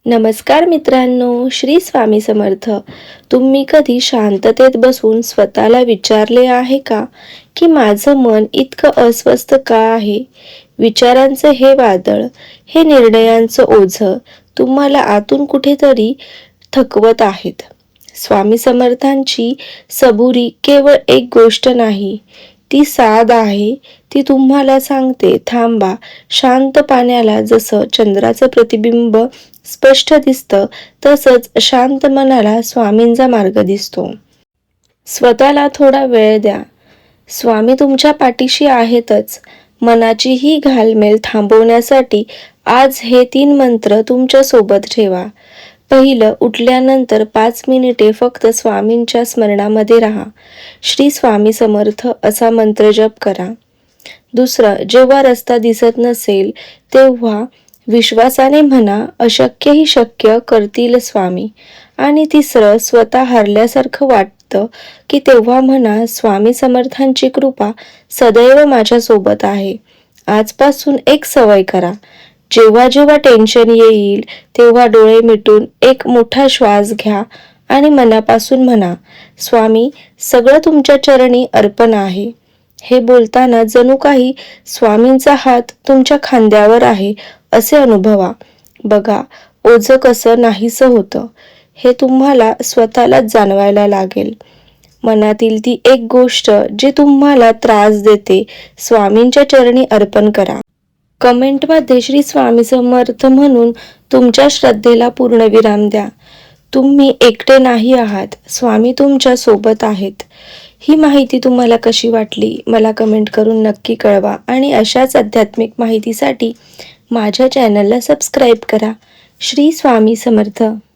नमस्कार मित्रांनो, श्री स्वामी समर्थ. तुम्ही कधी शांततेत बसून स्वतःला विचारले आहे का की माझं मन इतकं अस्वस्थ का आहे? विचारांचं हे वादळ, हे निर्णयांचं ओझं तुम्हाला आतून कुठेतरी थकवत आहेत. स्वामी समर्थांची सबुरी केवळ एक गोष्ट नाही, ती साध आहे. ती तुम्हाला सांगते, थांबा. शांत पाण्याला जसं चंद्राचं प्रतिबिंब स्पष्ट दिसतं, तसंच शांत मनाला स्वामींचा मार्ग दिसतो. स्वतःला थोडा वेळ द्या. स्वामी तुमच्या पाठीशी आहेतच. मनाची ही घालमेल थांबवण्यासाठी आज हे 3 मंत्र तुमच्या सोबत ठेवा. पहिलं, उठल्यानंतर 5 मिनिटे फक्त स्वामींच्या स्मरणामध्ये राहा. श्री स्वामी समर्थ असा मंत्र जप करा. दुसरं, जेव्हा रस्ता दिसत नसेल तेव्हा विश्वासाने म्हणा, अशक्यही शक्य करतील स्वामी. आणि तिसरं, स्वतः हरल्यासारखं वाटतं की तेव्हा म्हणा, स्वामी समर्थांची कृपा सदैव माझ्या सोबत आहे. आजपासून एक सवय करा. जेव्हा जेव्हा टेन्शन येईल तेव्हा डोळे मिटून एक मोठा श्वास घ्या आणि मनापासून म्हणा, स्वामी, सगळं तुमच्या चरणी अर्पण आहे. हे बोलताना जणू काही स्वामींचा हात तुमच्या खांद्यावर आहे असे अनुभवा. बघा, ओझं कसं नाहीसं होतं हे तुम्हाला स्वतःलाच जाणवायला लागेल. मनातील ती एक गोष्ट जी तुम्हाला त्रास देते, स्वामींच्या चरणी अर्पण करा. कमेंटमध्ये श्री स्वामी समर्थ म्हणून तुमच्या श्रद्धेला पूर्णविराम द्या. तुम्ही एकटे नाही आहात, स्वामी तुमच्या सोबत आहेत. ही माहिती तुम्हाला कशी वाटली मला कमेंट करून नक्की कळवा आणि अशाच आध्यात्मिक माहितीसाठी माझ्या चॅनलला सबस्क्राईब करा. श्री स्वामी समर्थ.